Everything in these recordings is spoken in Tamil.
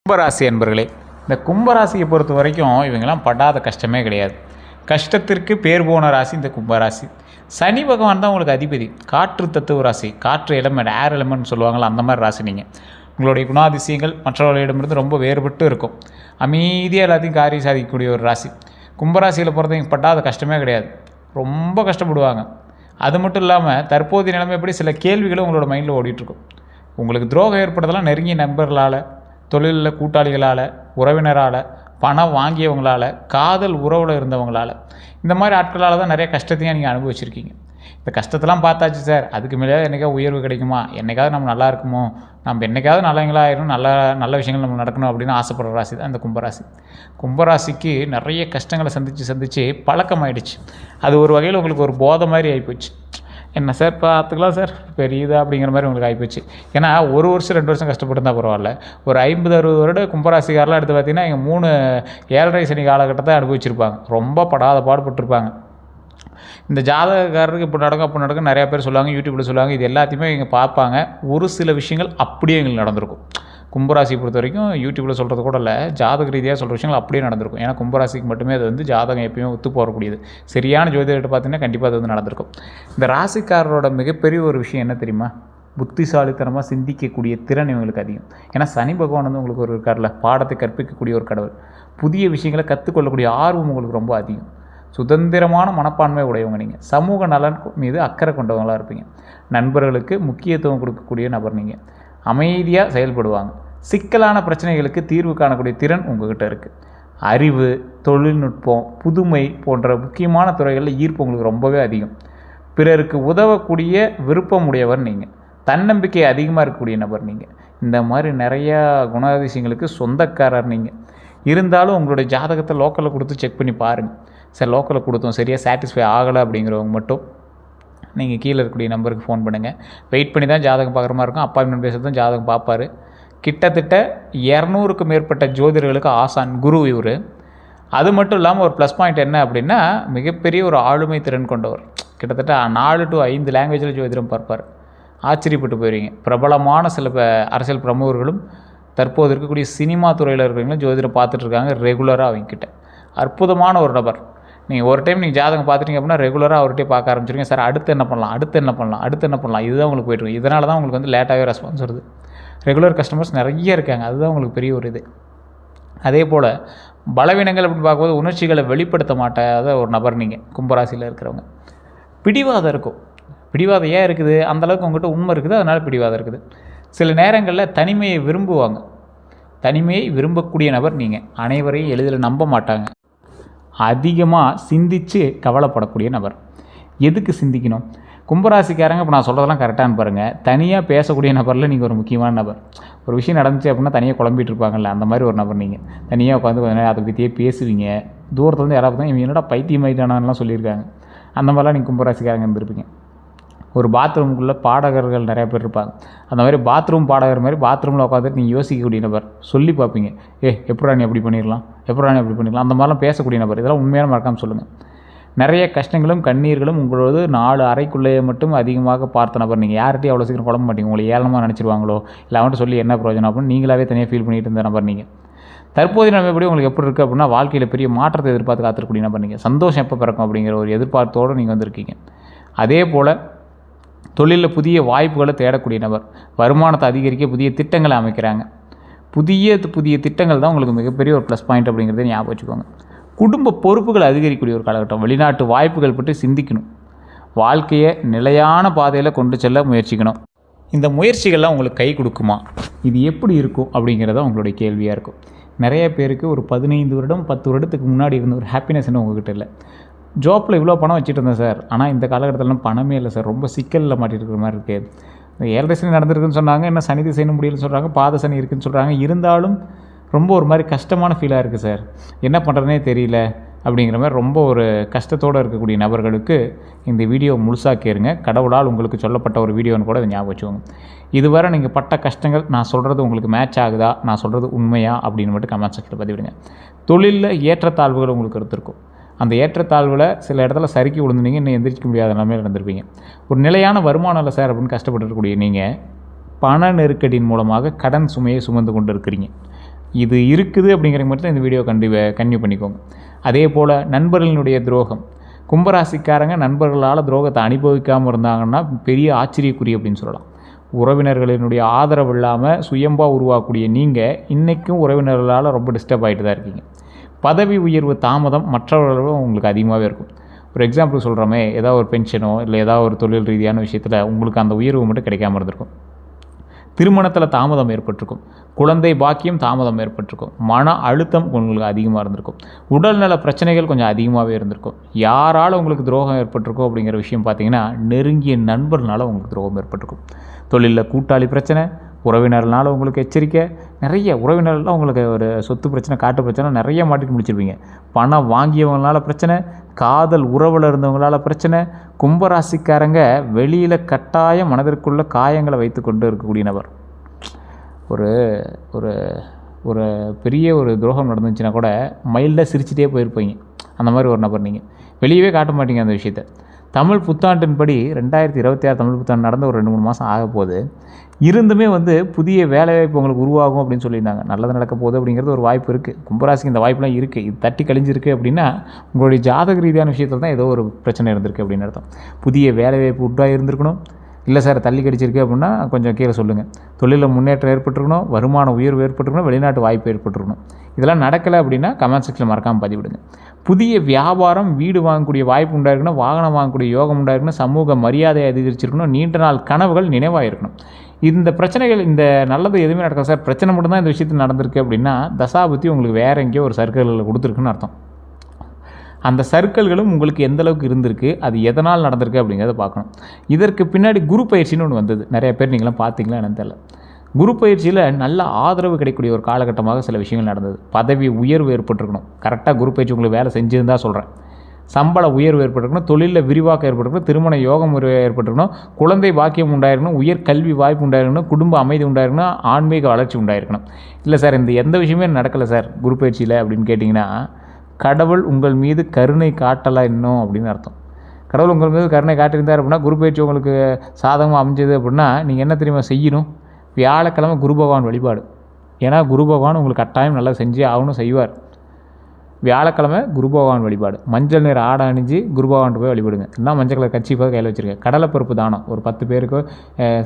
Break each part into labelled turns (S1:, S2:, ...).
S1: கும்பராசி அன்பர்களே, இந்த கும்பராசியை பொறுத்த வரைக்கும் இவங்கெல்லாம் படாத கஷ்டமே கிடையாது. கஷ்டத்திற்கு பேர் போன ராசி இந்த கும்பராசி. சனி பகவான் தான் உங்களுக்கு அதிபதி. காற்று தத்துவ ராசி, காற்று எலமெண்ட், ஏர் எலமெண்ட் சொல்லுவாங்களா, அந்த மாதிரி ராசி நீங்கள். உங்களுடைய குணாதிசயங்கள் மற்றவர்களிடமிருந்து ரொம்ப வேறுபட்டு இருக்கும். அமைதியாக எல்லாத்தையும் காரியம் சாதிக்கக்கூடிய ஒரு ராசி. கும்பராசியில் பொறுத்தவங்க படாத கஷ்டமே கிடையாது. ரொம்ப கஷ்டப்படுவாங்க. அது மட்டும் இல்லாமல் தற்போதைய நிலைமை எப்படி சில கேள்விகளும் உங்களோட மைண்டில் ஓடிட்டுருக்கும். உங்களுக்கு துரோகம் ஏற்படுறதெல்லாம் நெருங்கிய நண்பர்களால், தொழிலில் கூட்டாளிகளால், உறவினரால், பணம் வாங்கியவங்களால், காதல் உறவில் இருந்தவங்களால், இந்த மாதிரி ஆட்களால் தான் நிறைய கஷ்டத்தையும் நீங்கள் அனுபவிச்சிருக்கீங்க. இந்த கஷ்டத்தெல்லாம் பார்த்தாச்சு சார், அதுக்கு மேலே என்றைக்காவது உயர்வு கிடைக்குமா, என்றைக்காவது நம்ம நல்லா இருக்குமோ, நம்ம என்றைக்காவது நல்லவங்களாக ஆயிரும், நல்ல விஷயங்கள் நம்ம நடக்கணும் அப்படின்னு ஆசைப்படுற ராசி தான் இந்த கும்பராசி. கும்பராசிக்கு நிறைய கஷ்டங்களை சந்தித்து பழக்கமாயிடுச்சு. அது ஒரு வகையில் உங்களுக்கு ஒரு போதை மாதிரி ஆகிப்போச்சு. என்ன சார் பார்த்துக்கலாம் சார் பெரியதா அப்படிங்கிற மாதிரி உங்களுக்கு ஆகிப்போச்சு. ஏன்னா ஒரு வருஷம் 2 வருஷம் கஷ்டப்பட்டுருந்தால் பரவாயில்ல, ஒரு 50-60 வருடம் கும்பராசிக்காரெலாம் எடுத்து பார்த்தீங்கன்னா இங்கே 3 ஏழரை சனி காலகட்டத்தை அனுபவிச்சிருப்பாங்க. ரொம்ப படாத பாடுபட்டுருப்பாங்க. இந்த ஜாதகக்காரருக்கு இப்போ நடக்கும் அப்போ நடக்கும் நிறையா பேர் சொல்லுவாங்க, யூடியூப்பில் சொல்லுவாங்க. இது எல்லாத்தையுமே இங்கே பார்ப்பாங்க. ஒரு சில விஷயங்கள் அப்படியே எங்களுக்கு நடந்திருக்கும். கும்பராசி பொறுத்த வரைக்கும் யூடியூப்பில் சொல்கிறது கூட இல்லை, ஜாதக ரீதியாக சொல்கிற விஷயங்கள் அப்படியே நடந்திருக்கும். ஏன்னா கும்பராசிக்கு மட்டுமே அது வந்து ஜாதகம் எப்பயுமே ஒத்து போகக்கூடியது. சரியான ஜோதிடர்கிட்ட பார்த்தீங்கன்னா கண்டிப்பாக அது வந்து நடந்திருக்கும். இந்த ராசிக்காரரோட மிகப்பெரிய ஒரு விஷயம் என்ன தெரியுமா? புத்திசாலித்தனமாக சிந்திக்கக்கூடிய திறன் இவங்களுக்கு அதிகம். ஏன்னா சனி பகவான் வந்து உங்களுக்கு ஒரு இருக்கார்ல, பாடத்தை கற்பிக்கக்கூடிய ஒரு கடவுள். புதிய விஷயங்களை கற்றுக்கொள்ளக்கூடிய ஆர்வம் உங்களுக்கு ரொம்ப அதிகம். சுதந்திரமான மனப்பான்மை உடையவங்க நீங்கள். சமூக நலன் மீது அக்கறை கொண்டவங்களாக இருப்பீங்க. நண்பர்களுக்கு முக்கியத்துவம் கொடுக்கக்கூடிய நபர் நீங்கள். அமைதியாக செயல்படுவாங்க. சிக்கலான பிரச்சனைகளுக்கு தீர்வு காணக்கூடிய திறன் உங்கள்கிட்ட இருக்குது. அறிவு, தொழில்நுட்பம், புதுமை போன்ற முக்கியமான துறைகளில் ஈர்ப்பு உங்களுக்கு ரொம்பவே அதிகம். பிறருக்கு உதவக்கூடிய விருப்பம் உடையவர் நீங்கள். தன்னம்பிக்கை அதிகமாக இருக்கக்கூடிய நபர் நீங்கள். இந்த மாதிரி நிறையா குணாதிசயங்களுக்கு சொந்தக்காரர் நீங்கள். இருந்தாலும் உங்களுடைய ஜாதகத்தை லோக்கலில் கொடுத்து செக் பண்ணி பாருங்கள். சார் லோக்கலில் கொடுத்தோம் சரியாக சாட்டிஸ்ஃபை ஆகலை அப்படிங்கிறவங்க மட்டும் நீங்கள் கீழே இருக்கக்கூடிய நம்பருக்கு ஃபோன் பண்ணுங்கள். வெயிட் பண்ணி தான் ஜாதகம் பார்க்குற மாதிரி இருக்கும். அப்பாயின்மெண்ட் பேசுகிறது தான் ஜாதகம் பார்ப்பார். கிட்டத்தட்ட 200க்கும் மேற்பட்ட ஜோதிடர்களுக்கு ஆசான் குரு இவர். அது மட்டும் இல்லாமல் ஒரு ப்ளஸ் பாயிண்ட் என்ன அப்படின்னா, மிகப்பெரிய ஒரு ஆளுமை திறன் கொண்டவர். கிட்டத்தட்ட 4 to 5 லாங்குவேஜில் ஜோதிடம் பார்ப்பார். ஆச்சரியப்பட்டு போயிருவீங்க. பிரபலமான சில அரசியல் பிரமுகர்களும் தற்போது இருக்கக்கூடிய சினிமா துறையில் இருக்கிறவங்களும் ஜோதிடம் பார்த்துட்ருக்காங்க ரெகுலராக அவங்கக்கிட்ட. அற்புதமான ஒரு நபர். நீங்கள் ஒரு டைம் நீங்கள் ஜாதகம் பார்த்துட்டீங்க அப்படின்னா ரெகுலராக அவர்கிட்டே பார்க்க ஆரம்பிச்சிருங்க. சார் அடுத்து என்ன பண்ணலாம் இதுதான் உங்களுக்கு போய்ட்டு. இதனால தான் உங்களுக்கு வந்து லேட்டாகவே ரெஸ்பான்ஸ் வருது. ரெகுலர் கஸ்டமர்ஸ் நிறைய இருக்காங்க. அதுதான் உங்களுக்கு பெரிய ஒரு இது. அதே போல் பலவீனங்கள் அப்படின்னு பார்க்கும்போது உணர்ச்சிகளை வெளிப்படுத்த மாட்டாத ஒரு நபர் நீங்கள் கும்பராசியில் இருக்கிறவங்க. பிடிவாதம் இருக்கும். பிடிவாதம் ஏன் இருக்குது? அந்தளவுக்கு உங்கள்கிட்ட உண்மை இருக்குது, அதனால் பிடிவாதம் இருக்குது. சில நேரங்களில் தனிமையை விரும்புவாங்க. தனிமையை விரும்பக்கூடிய நபர் நீங்கள். அனைவரையும் எளிதில் நம்ப மாட்டாங்க. அதிகமாக சிந்தித்து கவலைப்படக்கூடிய நபர். எதுக்கு சிந்திக்கணும்? கும்பராசிக்காரங்க இப்போ நான் சொல்கிறதெல்லாம் கரெக்டானு பாருங்கள். தனியாக பேசக்கூடிய நபரில் நீங்கள் ஒரு முக்கியமான நபர். ஒரு விஷயம் நடந்துச்சு அப்படின்னா தனியாக குழம்பிட்டு இருப்பாங்கல்ல, அந்த மாதிரி ஒரு நபர் நீங்கள். தனியாக உட்காந்து கொஞ்ச நேரம் அதை பற்றியே பேசுவீங்க. தூரத்துலேருந்து யாராவது பார்த்தா இவங்க என்னடா பைத்தியமாயிட்டானான்லாம் சொல்லியிருக்காங்க. அந்த மாதிரிலாம் நீங்கள் கும்பராசிக்காரங்க இருந்திருப்பீங்க. ஒரு பாத்ரூமுக்குள்ளே பாடகர்கள் நிறையா பேர் இருப்பாங்க. அந்த மாதிரி பாத்ரூம் பாடகர் மாதிரி பாத்ரூமில் உட்காந்துட்டு நீங்கள் யோசிக்கக்கூடிய நபர். சொல்லி பார்ப்பீங்க, எப்படா நீ அப்படி பண்ணிடலாம், அந்த மாதிரிலாம் பேசக்கூடிய நபர். இதெல்லாம் உண்மையான மறக்காமல் சொல்லுங்கள். நிறைய கஷ்டங்களும் கண்ணீர்களும் உங்களோட 4 அறைக்குள்ளேயே மட்டும் அதிகமாக பார்த்த நபர் நீங்கள். யார்கிட்டையும் அவ்வளோ சீக்கிரம் குழம்ப மாட்டீங்க. உங்களை ஏளனமாக நினச்சிருவாங்களோ இல்லை அவன்கிட்ட சொல்லி என்ன பிரயோஜனம் அப்படின்னு நீங்களாவே தனியாக ஃபீல் பண்ணிட்டு இருந்த நபர் நீங்கள். தற்போதைய நம்ம எப்படி உங்களுக்கு எப்படி இருக்குது அப்படின்னா, வாழ்க்கையில் பெரிய மாற்றத்தை எதிர்பார்த்து காத்திருக்கக்கூடிய நபர் நீங்கள். சந்தோஷம் எப்போ பிறக்கும் அப்படிங்கிற ஒரு எதிர்பார்த்தோடு நீங்கள் வந்திருக்கீங்க. அதே போல் தொழிலில் புதிய வாய்ப்புகளை தேடக்கூடிய நபர். வருமானத்தை அதிகரிக்க புதிய திட்டங்களை அமைக்கிறாங்க. புதிய திட்டங்கள் தான் உங்களுக்கு மிகப்பெரிய ஒரு ப்ளஸ் பாயிண்ட் அப்படிங்கிறத ஞாபகம் வச்சுக்கோங்க. குடும்ப பொறுப்புகள் அதிகரிக்கக்கூடிய ஒரு காலகட்டம். வெளிநாட்டு வாய்ப்புகள் பற்றி சிந்திக்கணும். வாழ்க்கையை நிலையான பாதையில் கொண்டு செல்ல முயற்சிக்கணும். இந்த முயற்சிகள்லாம் உங்களுக்கு கை கொடுக்குமா, இது எப்படி இருக்கும் அப்படிங்கிறத உங்களுடைய கேள்வியாக இருக்கும். நிறைய பேருக்கு ஒரு 15 வருடம் 10 வருடத்துக்கு முன்னாடி இருந்த ஒரு ஹாப்பினஸ் இன்னும் உங்கள்கிட்ட இல்லை. ஜாப்பில் இவ்வளோ பணம் வச்சுட்டு இருந்தேன் சார், ஆனால் இந்த காலகட்டத்திலலாம் பணமே இல்லை சார், ரொம்ப சிக்கலில் மாட்டிட்டு இருக்கிற மாதிரி இருக்குது. ஏழரை சனி நடந்திருக்குன்னு சொன்னாங்க, என்ன சனி திசைன்னு முடியலன்னு சொல்கிறாங்க, பாத சனி இருக்குதுன்னு சொல்கிறாங்க. இருந்தாலும் ரொம்ப ஒரு மாதிரி கஷ்டமான ஃபீலாக இருக்குது சார், என்ன பண்ணுறதுனே தெரியல அப்படிங்கிற மாதிரி ரொம்ப ஒரு கஷ்டத்தோடு இருக்கக்கூடிய நபர்களுக்கு இந்த வீடியோ முழுசாக கேளுங்க. கடவுளால் உங்களுக்கு சொல்லப்பட்ட ஒரு வீடியோன்னு கூட இதை ஞாபகம் வச்சுக்கோங்க. இதுவரை நீங்கள் பட்ட கஷ்டங்கள் நான் சொல்கிறது உங்களுக்கு மேட்ச் ஆகுதா, நான் சொல்கிறது உண்மையா அப்படின்னு மட்டும் கமெண்ட் செக்ஷனில் பதிவிடுங்க. தொழிலில் ஏற்றத்தாழ்வுகள் உங்களுக்கு இருந்திருக்கும். அந்த ஏற்றத்தாழ்வில் சில இடத்துல சறுக்கி விழுந்துனீங்க, இன்னும் எந்திரிக்க முடியாத நிலைமையில் இருந்திருப்பீங்க. ஒரு நிலையான வருமானம் இல்லை சார் அப்படின்னு கஷ்டப்பட்டுருக்கக்கூடிய நீங்கள் பண நெருக்கடியின் மூலமாக கடன் சுமையை சுமந்து கொண்டு இருக்கிறீங்க. இது இருக்குது அப்படிங்கிற மட்டும் தான் இந்த வீடியோ கன்டினியூ பண்ணிக்கோங்க. அதே போல் நண்பர்களினுடைய துரோகம். கும்பராசிக்காரங்க நண்பர்களால் துரோகத்தை அனுபவிக்காமல் இருந்தாங்கன்னா பெரிய ஆச்சரியக்குறி அப்படின்னு சொல்லலாம். உறவினர்களினுடைய ஆதரவு இல்லாமல் சுயம்பாக உருவாக்கக்கூடிய நீங்கள் இன்றைக்கும் உறவினர்களால் ரொம்ப டிஸ்டர்ப் ஆகிட்டு தான் இருக்கீங்க. பதவி உயர்வு தாமதம் மற்றவர்களும் உங்களுக்கு அதிகமாகவே இருக்கும். ஒரு எக்ஸாம்பிள் சொல்கிறோமே, ஏதாவது ஒரு பென்ஷனோ இல்லை ஏதாவது ஒரு தொழில் ரீதியான விஷயத்தில் உங்களுக்கு அந்த உயர்வு மட்டும் கிடைக்காம இருந்திருக்கும். திருமணத்தில் தாமதம் ஏற்பட்டிருக்கும். குழந்தை பாக்கியம் தாமதம் ஏற்பட்டிருக்கும். மன அழுத்தம் உங்களுக்கு அதிகமாக இருந்திருக்கும். உடல்நல பிரச்சனைகள் கொஞ்சம் அதிகமாகவே இருந்திருக்கும். யாரால் உங்களுக்கு துரோகம் ஏற்பட்டிருக்கும் அப்படிங்கிற விஷயம் பார்த்தீங்கன்னா, நெருங்கிய நண்பர்னால உங்களுக்கு துரோகம் ஏற்பட்டிருக்கும். தொழிலில் கூட்டாளி பிரச்சனை, உறவினர்னால உங்களுக்கு எச்சரிக்கை, நிறைய உறவினர்லாம் உங்களுக்கு ஒரு சொத்து பிரச்சனை, காட்டு பிரச்சனை நிறைய மாட்டிட்டு முடிச்சிருப்பீங்க. பணம் வாங்கியவங்களால பிரச்சனை, காதல் உறவில் இருந்தவங்களால பிரச்சனை. கும்பராசிக்காரங்க வெளியில் கட்டாயம் மனதிற்குள்ள காயங்களை வைத்து கொண்டு இருக்கக்கூடிய நபர். ஒரு ஒரு ஒரு பெரிய ஒரு துரோகம் நடந்துச்சுன்னா கூட மைல்டாக சிரிச்சிட்டே போயிருப்பீங்க. அந்த மாதிரி ஒரு நபர் நீங்கள். வெளியவே காட்ட மாட்டீங்க அந்த விஷயத்தை. தமிழ் புத்தாண்டின்படி 2026 தமிழ் புத்தாண்டு நடந்த ஒரு 2-3 மாதம் ஆக போகுது. இருந்துமே புதிய வேலைவாய்ப்பு உங்களுக்கு உருவாகும் அப்படின்னு சொல்லியிருந்தாங்க. நல்லது நடக்க போகுது அப்படிங்கிறது ஒரு வாய்ப்பு இருக்குது. கும்பராசிக்கு இந்த வாய்ப்புலாம் இருக்குது. இது தட்டி கழிஞ்சிருக்கு அப்படின்னா உங்களுடைய ஜாதக ரீதியான விஷயத்தில் தான் ஏதோ ஒரு பிரச்சனை இருந்திருக்கு அப்படின்னு அர்த்தம். புதிய வேலைவாய்ப்பு உண்டாக இருந்திருக்கணும். இல்லை சார் தள்ளி கடிச்சிருக்கு அப்படின்னா கொஞ்சம் கீழே சொல்லுங்கள். தொழிலில் முன்னேற்றம் ஏற்பட்டுருக்கணும், வருமான உயர்வு ஏற்பட்டுருக்கணும், வெளிநாட்டு வாய்ப்பு ஏற்பட்டுருக்கணும். இதெல்லாம் நடக்கலை அப்படின்னா கமெண்ட் செக்ஷனில் மறக்காமல் பதிவிடுங்க. புதிய வியாபாரம், வீடு வாங்கக்கூடிய வாய்ப்பு உண்டாயிருக்கணும், வாகனம் வாங்கக்கூடிய யோகம் உண்டாயிருக்கணும், சமூக மரியாதையை அதிகரிச்சிருக்கணும், நீண்ட நாள் கனவுகள் நினைவாக இருக்கணும். இந்த பிரச்சனைகள், இந்த நல்லது எதுவுமே நடக்காது சார், பிரச்சனை மட்டும்தான் இந்த விஷயத்தில் நடந்திருக்கு அப்படின்னா தசாபுத்தி உங்களுக்கு வேறு எங்கேயோ ஒரு சர்க்கிளில் கொடுத்துருக்குன்னு அர்த்தம். அந்த சர்க்கிள்களும் உங்களுக்கு எந்த அளவுக்கு இருந்திருக்கு, அது எதனால் நடந்திருக்கு அப்படிங்கிறத பார்க்கணும். இதற்கு பின்னாடி குரு பயிற்சின்னு ஒன்று வந்தது. நிறைய பேர் நீங்களாம் பார்த்தீங்களா என்னன்னு தெரியல. குரு பயிற்சியில் நல்ல ஆதரவு கிடைக்கக்கூடிய ஒரு காலகட்டமாக சில விஷயங்கள் நடந்தது. பதவி உயர்வு ஏற்பட்டிருக்கணும். கரெக்டாக குரு பயிற்சி உங்களுக்கு வேலை செஞ்சுருந்தா சொல்கிறேன். சம்பள உயர்வு ஏற்பட்டிருக்கணும், தொழிலில் விரிவாக்கம் ஏற்பட்டிருக்கணும், திருமண யோகம் ஏற்பட்டிருக்கணும், குழந்தை பாக்கியம் உண்டாயிருக்கணும், உயர் கல்வி வாய்ப்பு உண்டாயிருக்கணும், குடும்ப அமைதி உண்டாயிருக்கணும், ஆன்மீக வளர்ச்சி உண்டாயிருக்கணும். இல்லை சார் இந்த எந்த விஷயமே நடக்கலை சார் குரு பயிற்சியில் அப்படின்னு கேட்டிங்கன்னா, கடவுள் உங்கள் மீது கருணை காட்டலை இன்னும் அப்படின்னு அர்த்தம். கடவுள் உங்கள் மீது கருணை காட்டியிருந்தார் அப்படின்னா குரு பயிற்சி உங்களுக்கு சாதகமாக அமைஞ்சது அப்படின்னா நீங்கள் என்ன தெரியுமா செய்யணும்? வியாழக்கிழமை குரு பகவான் வழிபாடு. ஏன்னா குரு பகவான் உங்களுக்கு கட்டாயம் நல்லா செஞ்சே ஆகணும், செய்வார். வியாழக்கிழமை குரு பகவான் வழிபாடு. மஞ்சள் நிற ஆடை அணிஞ்சு குரு பகவான்ட்டு போய் வழிபடுங்க. இல்லைனா மஞ்சள் கலர் கட்சி போய் கையில் வச்சுருங்க. கடலைப்பருப்பு தானம் ஒரு 10 பேருக்கு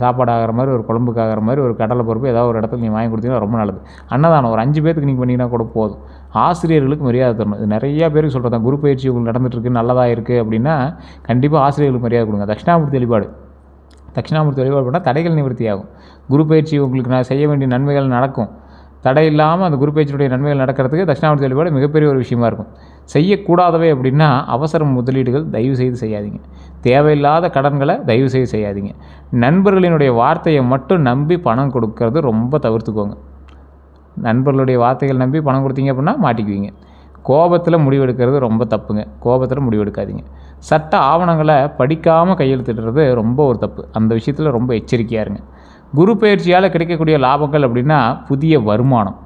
S1: சாப்பாடு ஆகிற மாதிரி, ஒரு குழம்புக்கு ஆகிற மாதிரி ஒரு கடலைப்பருப்பு ஏதாவது ஒரு இடத்துல நீங்கள் வாங்கி கொடுத்தீங்கன்னா ரொம்ப நல்லது. அன்னதானம் ஒரு 5 பேருக்கு நீங்கள் பண்ணிங்கன்னா கூட போதும். ஆசிரியர்களுக்கு மரியாதை தரணும். இது நிறையா பேருக்கு சொல்கிறது தான். குரு பயிற்சி உங்களுக்கு நடந்துகிட்ருக்கு, நல்லதாக இருக்குது அப்படின்னா கண்டிப்பாக ஆசிரியர்களுக்கு மரியாதை கொடுங்க. தட்சிணாமூர்த்தி வழிபாடு. தட்சிணாமூர்த்தி வழிபாடு பண்ணால் தடைகள் நிவர்த்தி ஆகும். குரு பயிற்சி உங்களுக்கு நான் செய்ய வேண்டிய நன்மைகள் நடக்கும். தடை இல்லாமல் அந்த குரு பயிற்சியுடைய நன்மைகள் நடக்கிறதுக்கு தட்சிணாமூர்த்தி வழிபாடு மிகப்பெரிய ஒரு விஷயமா இருக்கும். செய்யக்கூடாதவை அப்படின்னா அவசர முதலீடுகள் தயவு செய்து செய்யாதீங்க. தேவையில்லாத கடன்களை தயவு செய்து செய்யாதீங்க. நண்பர்களினுடைய வார்த்தையை மட்டும் நம்பி பணம் கொடுக்கறது ரொம்ப தவிர்த்துக்கோங்க. நண்பர்களுடைய வார்த்தைகள் நம்பி பணம் கொடுத்தீங்க அப்படின்னா மாட்டிக்குவீங்க. கோபத்தில் முடிவெடுக்கிறது ரொம்ப தப்புங்க. கோபத்தில் முடிவெடுக்காதீங்க. சட்ட ஆவணங்களை படிக்காமல் கையெழுத்திடுறது ரொம்ப ஒரு தப்பு. அந்த விஷயத்தில் ரொம்ப எச்சரிக்கையாக இருங்க. குரு பயிற்சியால் கிடைக்கக்கூடிய லாபங்கள் அப்படின்னா புதிய வருமானம்.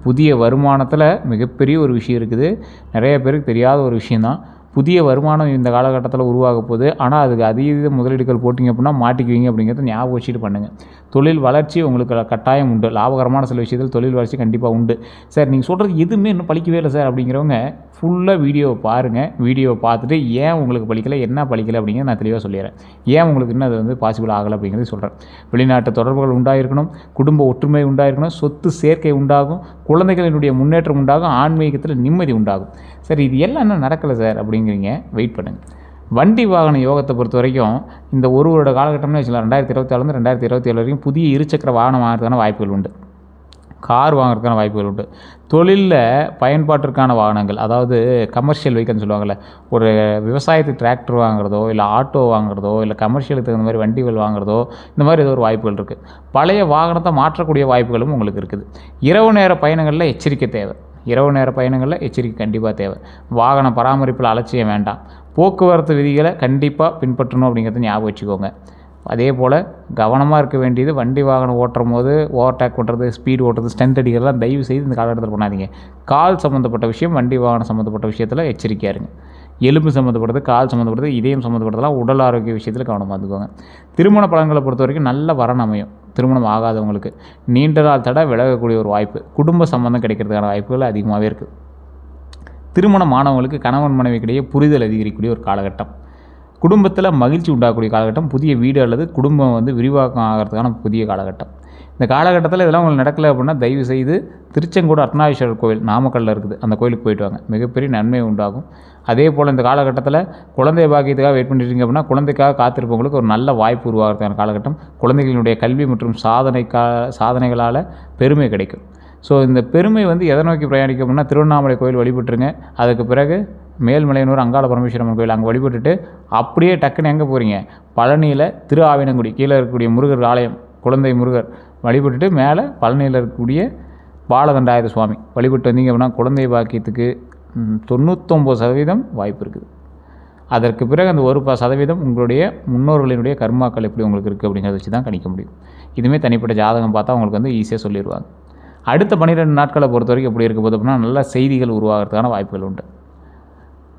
S1: புதிய வருமானத்தில் மிகப்பெரிய ஒரு விஷயம் இருக்குது. நிறைய பேருக்கு தெரியாத ஒரு விஷயந்தான். புதிய வருமானம் இந்த காலகட்டத்தில் உருவாக போகுது. ஆனால் அதுக்கு அதீத முதலீடுகள் போட்டிங்க அப்படின்னா மாட்டிக்குவீங்க அப்படிங்கிறத ஞாபகம் வச்சுட்டு பண்ணுங்கள். தொழில் வளர்ச்சி உங்களுக்கு கட்டாயம் உண்டு. லாபகரமான சில விஷயத்தில் தொழில் வளர்ச்சி கண்டிப்பாக உண்டு. சார் நீங்கள் சொல்கிறது எதுவுமே இன்னும் பழிக்கவே இல்லை சார் அப்படிங்கிறவங்க ஃபுல்லாக வீடியோவை பாருங்கள். வீடியோவை பார்த்துட்டு ஏன் உங்களுக்கு பழிக்கலை, என்ன பழிக்கலை அப்படிங்கிறத நான் தெளிவாக சொல்லிடுறேன். ஏன் உங்களுக்கு இன்னும் அது பாசிபிள் ஆகலை அப்படிங்கிறது சொல்கிறேன். வெளிநாட்டு தொடர்புகள் உண்டாயிருக்கணும், குடும்ப ஒற்றுமை உண்டாயிருக்கணும், சொத்து சேர்க்கை உண்டாகும், குழந்தைகளினுடைய முன்னேற்றம் உண்டாகும், ஆன்மீகத்தில் நிம்மதி உண்டாகும். சார் இது எல்லாம் என்ன நடக்கலை சார் அப்படிங்கிறீங்க. வெயிட் பண்ணுங்கள். வண்டி வாகன யோகத்தை பொறுத்த வரைக்கும் இந்த ஒரு வருட காலகட்டம்னு வச்சுக்கலாம். 2024 2027 வரைக்கும் புதிய இருசக்கர வாகனம் வாங்குறதுக்கான வாய்ப்புகள் உண்டு. கார் வாங்குறதுக்கான வாய்ப்புகள் உண்டு. தொழிலில் பயன்பாட்டிற்கான வாகனங்கள், அதாவது கமர்ஷியல் வெஹிக்கல்னு சொல்லுவாங்கள்ல, ஒரு விவசாயத்துக்கு டிராக்டர் வாங்குறதோ இல்லை ஆட்டோ வாங்குறதோ இல்லை கமர்ஷியலுக்கு தகுந்த மாதிரி வண்டிகள் வாங்குறதோ இந்த மாதிரி ஏதோ ஒரு வாய்ப்புகள் இருக்குது. பழைய வாகனத்தை மாற்றக்கூடிய வாய்ப்புகளும் உங்களுக்கு இருக்குது. இரவு நேர பயணங்களில் எச்சரிக்கை தேவை. இரவு நேர பயணங்களில் எச்சரிக்கை கண்டிப்பாக தேவை. வாகன பராமரிப்பில் அலட்சியம் வேண்டாம். போக்குவரத்து விதிகளை கண்டிப்பாக பின்பற்றணும் அப்படிங்கிறத ஞாபகம் வச்சுக்கோங்க. அதே போல் கவனமாக இருக்க வேண்டியது, வண்டி வாகனம் ஓட்டுறும் போது ஓவர்டேக் பண்ணுறது, ஸ்பீடு ஓட்டுறது, ஸ்டண்ட் அடிக்கிறதுலாம் தயவு செய்து இந்த காலகட்டத்தில் பண்ணாதீங்க. கால் சம்மந்தப்பட்ட விஷயம், வண்டி வாகனம் சம்மந்தப்பட்ட விஷயத்தில் எச்சரிக்கையாக இருங்க. எலும்பு சம்மந்தப்பட்டது, கால் சம்மந்தப்பட்டது, இதயம் சம்மந்தப்பட்டதெல்லாம் உடல் ஆரோக்கிய விஷயத்தில் கவனம் பார்த்துக்கோங்க. திருமண பலன்களை பொறுத்த வரைக்கும் நல்ல வரன் அமையும். திருமணம் ஆகாதவங்களுக்கு நீண்ட நாள் தடை விலகக்கூடிய ஒரு வாய்ப்பு, குடும்ப சம்பந்தம் கிடைக்கிறதுக்கான வாய்ப்புகள் அதிகமாகவே இருக்குது. திருமணமானவங்களுக்கு கணவன் மனைவிக்கிடையே புரிதல் அதிகரிக்கக்கூடிய ஒரு காலகட்டம், குடும்பத்தில் மகிழ்ச்சி உண்டாகக்கூடிய காலகட்டம், புதிய வீடு அல்லது குடும்பம் வந்து விரிவாக்கம் ஆகிறதுக்கான புதிய காலகட்டம். இந்த காலகட்டத்தில் இதெல்லாம் உங்களுக்கு நடக்கலை அப்படின்னா தயவு செய்து திருச்செங்கோடு அர்த்தநாரீஸ்வரர் கோவில் நாமக்கல்லில் இருக்குது, அந்த கோயிலுக்கு போயிட்டு வாங்க, மிகப்பெரிய நன்மை உண்டாகும். அதே போல் இந்த காலகட்டத்தில் குழந்தை பாக்கியத்துக்காக வெயிட் பண்ணிட்டீங்க அப்படின்னா குழந்தைக்காக காத்திருப்பவங்களுக்கு ஒரு நல்ல வாய்ப்பு உருவாகிறதுக்கான காலகட்டம். குழந்தைகளினுடைய கல்வி மற்றும் சாதனைகளால் பெருமை கிடைக்கும். ஸோ இந்த பெருமை வந்து எதை நோக்கி பிரயாணிக்கும் அப்படின்னா திருவண்ணாமலை கோயில் வழிபட்டுருங்க. அதுக்கு பிறகு மேல்மலையனூர் அங்காள பரமேஸ்வரன் கோயில் அங்கே வழிபட்டுட்டு அப்படியே டக்குன்னு எங்கே போகிறீங்க, பழனியில் திரு ஆவினங்குடி கீழே இருக்கக்கூடிய முருகர் ஆலயம், குழந்தை முருகர் வழிபட்டுட்டு மேலே பழனியில் இருக்கக்கூடிய பாலதண்டாயுத சுவாமி வழிபட்டு வந்தீங்க அப்படின்னா குழந்தை பாக்கியத்துக்கு 99% வாய்ப்பு இருக்குது. அதற்கு பிறகு அந்த 1% உங்களுடைய முன்னோர்களினுடைய கர்மாக்கள் எப்படி உங்களுக்கு இருக்குது அப்படிங்கிறத வச்சு தான் கணிக்க முடியும். இதுவுமே தனிப்பட்ட ஜாதகம் பார்த்தா உங்களுக்கு வந்து ஈஸியாக சொல்லிடுவாங்க. அடுத்த 12 நாட்களை பொறுத்த வரைக்கும் எப்படி இருக்க போது அப்படின்னா நல்ல செய்திகள் உருவாகிறதுக்கான வாய்ப்புகள் உண்டு.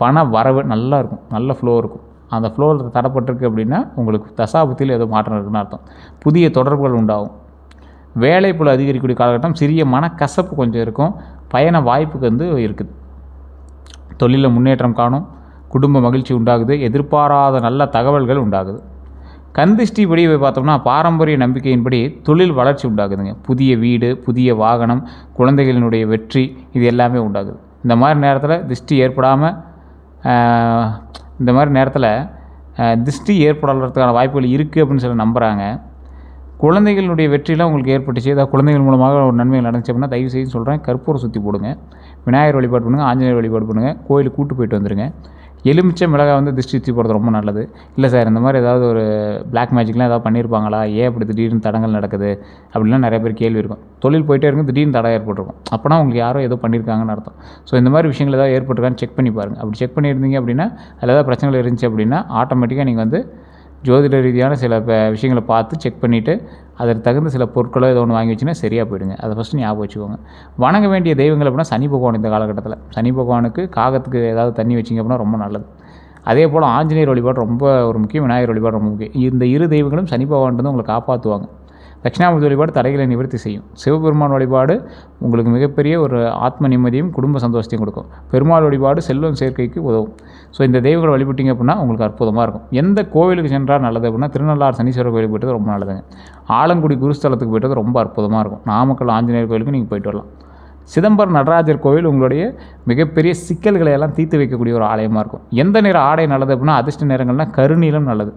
S1: பண வரவு நல்லா இருக்கும், நல்ல ஃப்ளோ இருக்கும். அந்த ஃப்ளோவில் தடப்பட்டிருக்கு அப்படின்னா உங்களுக்கு தசாபுத்தியில் ஏதோ மாற்றம் இருக்குன்னு அர்த்தம். புதிய தொடர்புகள் உண்டாகும். வேலைப்புல அதிகரிக்கக்கூடிய காலகட்டம், சிறிய மனக்கசப்பு கொஞ்சம் இருக்கும், பயண வாய்ப்புக்கு வந்து இருக்குது. தொழிலில் முன்னேற்றம் காணும், குடும்ப மகிழ்ச்சி உண்டாகுது, எதிர்பாராத நல்ல தகவல்கள் உண்டாகுது. கந்திஷ்டி படி பார்த்தோம்னா பாரம்பரிய நம்பிக்கையின்படி தொழில் வளர்ச்சி உண்டாகுதுங்க. புதிய வீடு, புதிய வாகனம், குழந்தைகளினுடைய வெற்றி, இது எல்லாமே உண்டாகுது. இந்த மாதிரி நேரத்தில் திருஷ்டி ஏற்படுறதுக்கான வாய்ப்புகள் இருக்குது அப்படின்னு சொல்லி நம்புகிறாங்க. குழந்தைகளுடைய வெற்றிலாம் உங்களுக்கு ஏற்பட்டுச்சு, ஏதாவது குழந்தைகள் மூலமாக ஒரு நன்மைகள் நடந்துச்சு அப்படின்னா தயவு செய்து சொல்கிறேன், கற்பூரம் சுற்றி போடுங்க, விநாயகர் வழிபாடு பண்ணுங்கள், ஆஞ்சநேயர் வழிபாடு பண்ணுங்கள், கோயிலுக்கு கூட்டு போயிட்டு வந்துடுங்க. எலுமிச்சை மிளகாய் வந்து திருஷ்டி சுற்றி போடுறது ரொம்ப நல்லது. இல்லை சார் இந்த மாதிரி ஏதாவது ஒரு பிளாக் மேஜிக்லாம் ஏதாவது பண்ணியிருப்பாங்களா, ஏன் அப்படி திடீர்னு தடங்கள் நடக்குது அப்படின்லாம் நிறைய பேர் கேள்வி இருக்கும். தொழில் போயிட்டே இருக்கும், திடீர்னு தடை ஏற்பட்டிருக்கும், அப்போனா உங்களுக்கு யாரோ ஏதோ பண்ணியிருக்காங்கன்னு அர்த்தம். ஸோ இந்த மாதிரி விஷயங்கள் ஏதாவது ஏற்பட்டிருக்கான்னு செக் பண்ணி பாருங்கள். அப்படி செக் பண்ணியிருந்தீங்க அப்படின்னா அதில் ஏதாவது பிரச்சனைகள் இருந்துச்சு அப்படின்னா ஆட்டோமேட்டிக்காக நீங்கள் வந்து ஜோதிட ரீதியான சில விஷயங்களை பார்த்து செக் பண்ணிவிட்டு அதற்கு தகுந்த சில பொருட்களோ ஏதோ ஒன்று வாங்கி வச்சுன்னா சரியாக போயிடுங்க. அதை ஃபஸ்ட்டு ஞாபகம் வச்சுக்கோங்க. வணங்க வேண்டிய தெய்வங்கள் அப்படின்னா சனி பகவான். இந்த காலகட்டத்தில் சனி பகவானுக்கு காகத்துக்கு ஏதாவது தண்ணி வச்சிங்க அப்படின்னா ரொம்ப நல்லது. அதே போல் ஆஞ்சநேயர் வழிபாடு ரொம்ப ஒரு முக்கியம், விநாயகர் வழிபாடு ரொம்ப முக்கியம். இந்த இரு தெய்வங்களும் சனி பகவான் உங்களை காப்பாற்றுவாங்க. தட்சிணாமூர்த்தி வழிபாடு தடைகளை நிவர்த்தி செய்யும். சிவபெருமான் வழிபாடு உங்களுக்கு மிகப்பெரிய ஒரு ஆத்ம நிம்மதியும் குடும்ப சந்தோஷத்தையும் கொடுக்கும். பெருமாள் வழிபாடு செல்வம் சேர்க்கைக்கு உதவும். ஸோ இந்த தெய்வங்களை வழிபட்டிங்க அப்படின்னா உங்களுக்கு அற்புதமாக இருக்கும். எந்த கோவிலுக்கு சென்றால் நல்லது அப்படின்னா திருநள்ளாறு சனீஸ்வரர் கோயிலுக்கு போய்ட்டு ரொம்ப நல்லதுங்க. ஆலங்குடி குருஸ்தலத்துக்கு போய்ட்டு ரொம்ப அற்புதமாக இருக்கும். நாமக்கல் ஆஞ்சநேயர் கோயிலுக்கு நீங்கள் போய்ட்டு வரலாம். சிதம்பரம் நடராஜர் கோவில் உங்களுடைய மிகப்பெரிய சிக்கல்களை எல்லாம் தீர்த்து வைக்கக்கூடிய ஒரு ஆலயமாக இருக்கும். எந்த நிற ஆடை நல்லது அப்படின்னா அதிர்ஷ்ட நிறங்கள்னால் கருநீலம் நல்லது,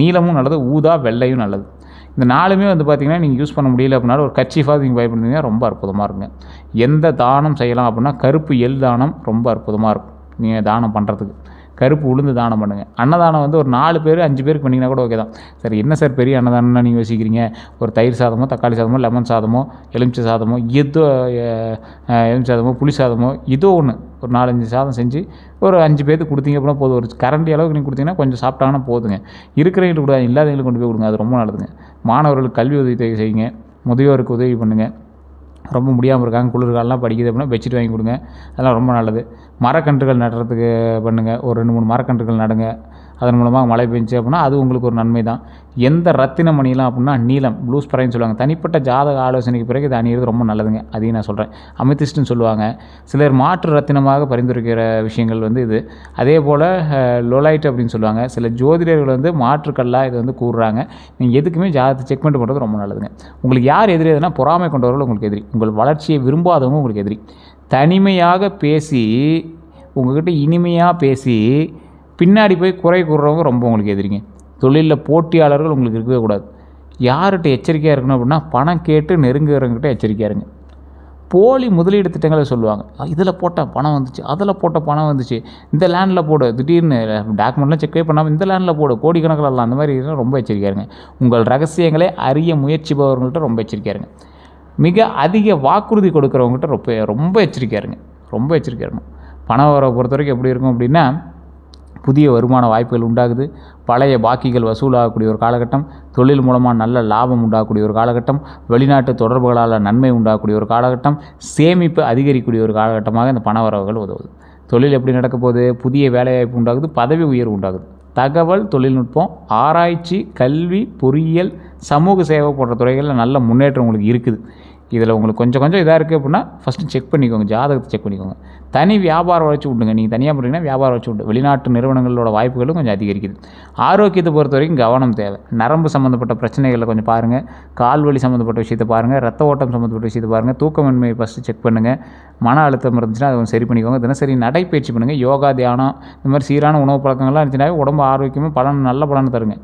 S1: நீலமும் நல்லது, ஊதா வெள்ளையும் நல்லது. இந்த நாலுமே வந்து பார்த்திங்கன்னா நீங்கள் யூஸ் பண்ண முடியல அப்படின்னாலும் ஒரு கர்ச்சீஃபாக நீங்கள் பயன்படுத்திங்கன்னா ரொம்ப அற்புதமாக இருக்குங்க. எந்த தானம் செய்யலாம் அப்படின்னா கருப்பு எள் தானம் ரொம்ப அற்புதமாக இருக்கும். நீங்கள் தானம் பண்ணுறதுக்கு கருப்பு உளுந்து தானம் பண்ணுங்கள். அன்னதானம் வந்து ஒரு 4 பேர் 5 பேருக்கு பண்ணிங்கன்னா கூட ஓகே தான். சார் என்ன சார் பெரிய அன்னதானம்னா நீங்கள் யோசிக்கிறீங்க, ஒரு தயிர் சாதமோ, தக்காளி சாதமோ, லெமன் சாதமோ, எலுமிச்சை சாதமோ, எலுமிச்சை சாதமோ, புளி சாதமோ, ஏதோ ஒன்று ஒரு 4-5 சாதம் செஞ்சு ஒரு 5 பேருக்கு கொடுத்தீங்க அப்படின்னா போதும். ஒரு கரண்டி அளவுக்கு நீங்கள் கொடுத்தீங்கன்னா கொஞ்சம் சாப்பிட்டாங்கன்னா போதுங்க. இருக்கிறவங்களுக்கு கொடுங்க, இல்லாதவங்களுக்கு கொண்டு போய் கொடுங்க, அது ரொம்ப நல்லதுங்க. மாணவர்களுக்கு கல்வி உதவி செய்யுங்க, முதியோருக்கு உதவி பண்ணுங்கள். ரொம்ப முடியாமல் இருக்காங்க, குளிர்காலெலாம் படிக்குது அப்படின்னா பெட்ஷீட் வாங்கி கொடுங்க, அதெல்லாம் ரொம்ப நல்லது. மரக்கன்றுகள் நடுறதுக்கு பண்ணுங்கள், ஒரு 2-3 மரக்கன்றுகள் நடுங்க. அதன் மூலமாக மழை பெஞ்சு அப்படின்னா அது உங்களுக்கு ஒரு நன்மை தான். எந்த ரத்தின மணிலாம் அப்படின்னா நீலம், ப்ளூ ஸ்பரைன்னு சொல்லுவாங்க. தனிப்பட்ட ஜாதக ஆலோசனைக்கு பிறகு இது அணியிறது ரொம்ப நல்லதுங்க. அதையும் நான் சொல்கிறேன். அமித்திஸ்ட்னு சொல்லுவாங்க. சிலர் மாற்று ரத்தினமாக பரிந்துரைக்கிற விஷயங்கள் வந்து இது. அதே போல் லோலைட் அப்படின்னு சொல்லுவாங்க. சில ஜோதிடர்கள் வந்து மாற்றுக்கல்லாக இது வந்து கூறுறாங்க. நீங்கள் எதுக்குமே ஜாதகத்தை செக் பண்ணிட்டு பண்ணுறது ரொம்ப நல்லதுங்க. உங்களுக்கு யார் எதிரி எதுனா பொறாமை கொண்டவர்கள் உங்களுக்கு எதிரி, உங்கள் வளர்ச்சியை விரும்பாதவங்க உங்களுக்கு எதிரி. தனிமையாக பேசி உங்கள்கிட்ட இனிமையாக பேசி பின்னாடி போய் குறை கூறுறவங்க ரொம்ப உங்களுக்கு எதிரிங்க. தொழிலில் போட்டியாளர்கள் உங்களுக்கு இருக்கவே கூடாது. யார்கிட்ட எச்சரிக்கையாக இருக்கணும் அப்படின்னா பணம் கேட்டு நெருங்குறவங்ககிட்ட எச்சரிக்கையாக இருங்க. போலி முதலீடு திட்டங்களை சொல்லுவாங்க. இதில் போட்டால் பணம் வந்துச்சு, அதில் போட்ட பணம் வந்துச்சு, இந்த லேண்டில் போடு, திடீர்னு டாக்குமெண்ட்லாம் செக்கே பண்ணாமல் இந்த லேண்டில் போடு, கோடிக்கணக்கில் எல்லாம் அந்த மாதிரி ரொம்ப எச்சரிக்கையாக இருங்க. உங்கள் ரகசியங்களை அறிய முயற்சிப்பவர்கள்ட்ட ரொம்ப எச்சரிக்கையாக இருங்க. மிக அதிக வாக்குறுதி கொடுக்குறவங்ககிட்ட ரொம்ப எச்சரிக்கையாக இருங்க. ரொம்ப எச்சரிக்கையாக இருக்கணும். பணம் வர பொறுத்த வரைக்கும் எப்படி இருக்கும் அப்படின்னா புதிய வருமான வாய்ப்புகள் உண்டாகுது. பழைய பாக்கிகள் வசூலாகக்கூடிய ஒரு காலகட்டம். தொழில் மூலமாக நல்ல லாபம் உண்டாகக்கூடிய ஒரு காலகட்டம். வெளிநாட்டு தொடர்புகளால் நன்மை உண்டாகக்கூடிய ஒரு காலகட்டம். சேமிப்பு அதிகரிக்கக்கூடிய ஒரு காலகட்டமாக இந்த பண வரவுகள் உதவுது. தொழில் எப்படி நடக்க போகுது? புதிய வேலைவாய்ப்பு உண்டாகுது, பதவி உயர்வு உண்டாகுது. தகவல் தொழில்நுட்பம், ஆராய்ச்சி, கல்வி, பொறியியல், சமூக சேவை போன்ற துறைகளில் நல்ல முன்னேற்றம் உங்களுக்கு இருக்குது. இதில் உங்களுக்கு கொஞ்சம் இதாக இருக்குது அப்படின்னா ஃபஸ்ட்டு செக் பண்ணிக்கோங்க, ஜாதகத்தை செக் பண்ணிக்கோங்க. தனி வியாபார வளர்ச்சி உண்டுங்க. நீங்கள் தனியாக பண்ணுறீங்கன்னா வியாபார வளர்ச்சி உண்டு. வெளிநாட்டு நிறுவனங்களோட வாய்ப்புகளும் கொஞ்சம் அதிகரிக்குது. ஆரோக்கியத்தை பொறுத்த வரைக்கும் கவனம் தேவை. நரம்பு சம்மந்தப்பட்ட பிரச்சனைகளை கொஞ்சம் பாருங்கள். கால்வலி சம்மந்தப்பட்ட விஷயத்தை பாருங்கள். ரத்த ஓட்டம் சம்மந்தப்பட்ட விஷயத்தை பாருங்கள். தூக்கமின்மையை ஃபஸ்ட்டு செக் பண்ணுங்கள். மன அழுத்தம் இருந்துச்சுன்னா அதை கொஞ்சம் சரி பண்ணிக்கோங்க. தினசரி நடைப்பயிற்சி பண்ணுங்கள். யோகா, தியானம், இந்த மாதிரி சீரான உணவு பழக்கங்கள்லாம் இருந்துச்சுனாவே உடம்பு ஆரோக்கியமாக நல்ல பலன் தருங்க.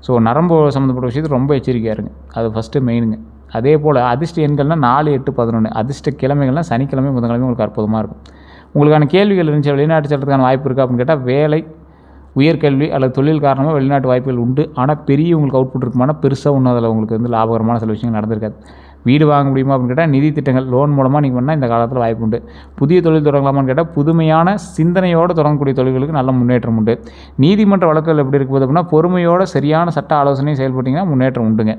S1: ஸோ நரம்பு சம்மந்தப்பட்ட விஷயத்துக்கு ரொம்ப எச்சரிக்கையாக இருங்க. அது ஃபஸ்ட்டு மெயினுங்க. அதே போல் அதிர்ஷ்ட எண்கள்னால் 4, 8, 11. அதிர்ஷ்ட கிழமைகள்னால் சனிக்கிழமை, புதன்கிழமை உங்களுக்கு அற்புதமாக இருக்கும். உங்களுக்கான கேள்விகள் இருந்துச்சு, வெளிநாட்டு செல்றதுக்கான வாய்ப்பு இருக்கா அப்படின்னு கேட்டால், வேலை, உயர்கல்வி அல்லது தொழில் காரணமாக வெளிநாட்டு வாய்ப்புகள் உண்டு. ஆனால் பெரிய உங்களுக்கு அவுட்புட் இருக்குமானா பெருசாக ஒன்றும் அதில் உங்களுக்கு லாபகரமான சில விஷயங்கள் நடந்திருக்காது. வீடு வாங்க முடியுமா அப்படின்னு கேட்டால், நிதி திட்டங்கள், லோன் மூலமாக நீங்கள் பண்ணால் இந்த காலத்தில் வாய்ப்பு உண்டு. புதிய தொழில் தொடங்கலாமான்னு கேட்டால், புதுமையான சிந்தனையோடு தொடங்கக்கூடிய தொழில்களுக்கு நல்ல முன்னேற்றம் உண்டு. நீதிமன்ற வழக்குகள் எப்படி இருக்குது அப்படின்னா, பொறுமையோடு சரியான சட்ட ஆலோசனையும் செயல்பட்டிங்கன்னா முன்னேற்றம் உண்டுங்க.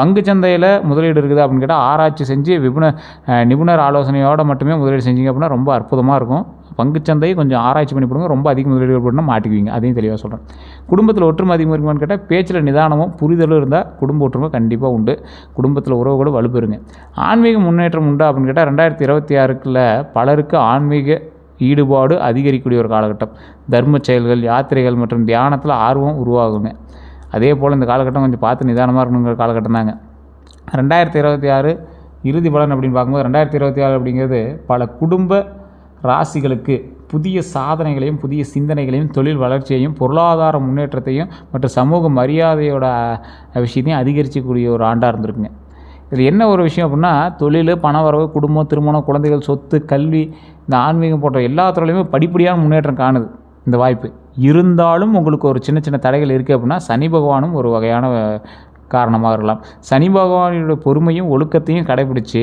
S1: பங்குச்சந்தையில் முதலீடு இருக்குது அப்படின்னு கேட்டால், ஆராய்ச்சி செஞ்சு நிபுணர் ஆலோசனையோடு மட்டுமே முதலீடு செஞ்சீங்க அப்படின்னா ரொம்ப அற்புதமாக இருக்கும். பங்குச்சந்தை கொஞ்சம் ஆராய்ச்சி பண்ணி போடுங்க. ரொம்ப அதிக முதலீடு போட்டுனா மாட்டிக்குவீங்க. அதையும் தெளிவாக சொல்கிறேன். குடும்பத்தில் ஒற்றுமை அதிகமாக இருக்குமான்னு கேட்டால், பேச்சில் நிதானமும் புரிதலும் இருந்தால் குடும்ப ஒற்றுமை கண்டிப்பாக உண்டு. குடும்பத்தில் உறவுகளோடு வலுப்பெறுங்க. ஆன்மீக முன்னேற்றம் உண்டா அப்படின்னு கேட்டால், 2026 பலருக்கு ஆன்மீக ஈடுபாடு அதிகரிக்கக்கூடிய ஒரு காலகட்டம். தர்ம செயல்கள், யாத்திரைகள் மற்றும் தியானத்தில் ஆர்வம் உருவாகுங்க. அதே போல் இந்த காலகட்டம் கொஞ்சம் பார்த்து நிதானமாக இருக்கணுங்கிற காலகட்டம் தாங்க. 2026 இறுதி பலன் அப்படின்னு பார்க்கும்போது, 2026 அப்படிங்கிறது பல குடும்ப ராசிகளுக்கு புதிய சாதனைகளையும், புதிய சிந்தனைகளையும், தொழில் வளர்ச்சியையும், பொருளாதார முன்னேற்றத்தையும் மற்றும் சமூக மரியாதையோட விஷயத்தையும் அதிகரிக்கக்கூடிய ஒரு ஆண்டாக இருந்திருக்குங்க. இதில் என்ன ஒரு விஷயம் அப்படின்னா, தொழில், பணவரவு, குடும்பம், திருமணம், குழந்தைகள், சொத்து, கல்வி, இந்த ஆன்மீகம் போன்ற எல்லா துறையிலுமே படிப்படியான முன்னேற்றம் காணுது இந்த வாய்ப்பு. இருந்தாலும் உங்களுக்கு ஒரு சின்ன தடைகள் இருக்குது அப்படின்னா, சனி பகவானும் ஒரு வகையான காரணமாக இருக்கலாம். சனி பகவானுடைய பொறுமையும் ஒழுக்கத்தையும் கடைபிடிச்சு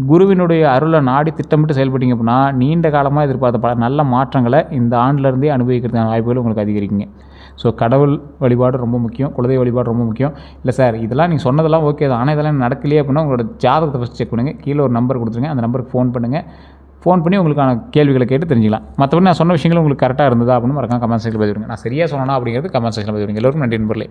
S1: குருவினுடைய அருளை நாடி திட்டமிட்டு செயல்பட்டீங்க அப்படின்னா, நீண்ட காலமாக எதிர்பார்த்த பல நல்ல மாற்றங்களை இந்த ஆண்டிலேருந்தே அனுபவிக்கிறதுக்கான வாய்ப்புகள் உங்களுக்கு அதிகரிக்குங்க. ஸோ கடவுள் வழிபாடு ரொம்ப முக்கியம், குலதெய்வ வழிபாடு ரொம்ப முக்கியம். இல்லை சார் இதெல்லாம் நீங்கள் சொன்னதெல்லாம் ஓகே தான், ஆனால் இதெல்லாம் நடக்கலையே அப்படின்னா உங்களோட ஜாதகத்தை ஃபஸ்ட் செக் பண்ணுங்கள். கீழே ஒரு நம்பர் கொடுத்துருங்க, அந்த நம்பருக்கு ஃபோன் பண்ணுங்கள். ஃபோன் பண்ணி உங்களுக்கான கேள்விகளை கேட்டு தெரிஞ்சிக்கலாம். மற்றபடி நான் சொன்ன விஷயங்கள் உங்களுக்கு கரெக்டாக இருந்ததா அப்படின்னு மறக்காம கமெண்ட் செக்ஷனில் பதிவிடுங்க. நான் சரியாக சொன்னா அப்படிங்கிறது கமெண்ட் செக்ஷனில் பதிவிடுங்க. எல்லோருக்கும் நன்றி நண்பர்களே.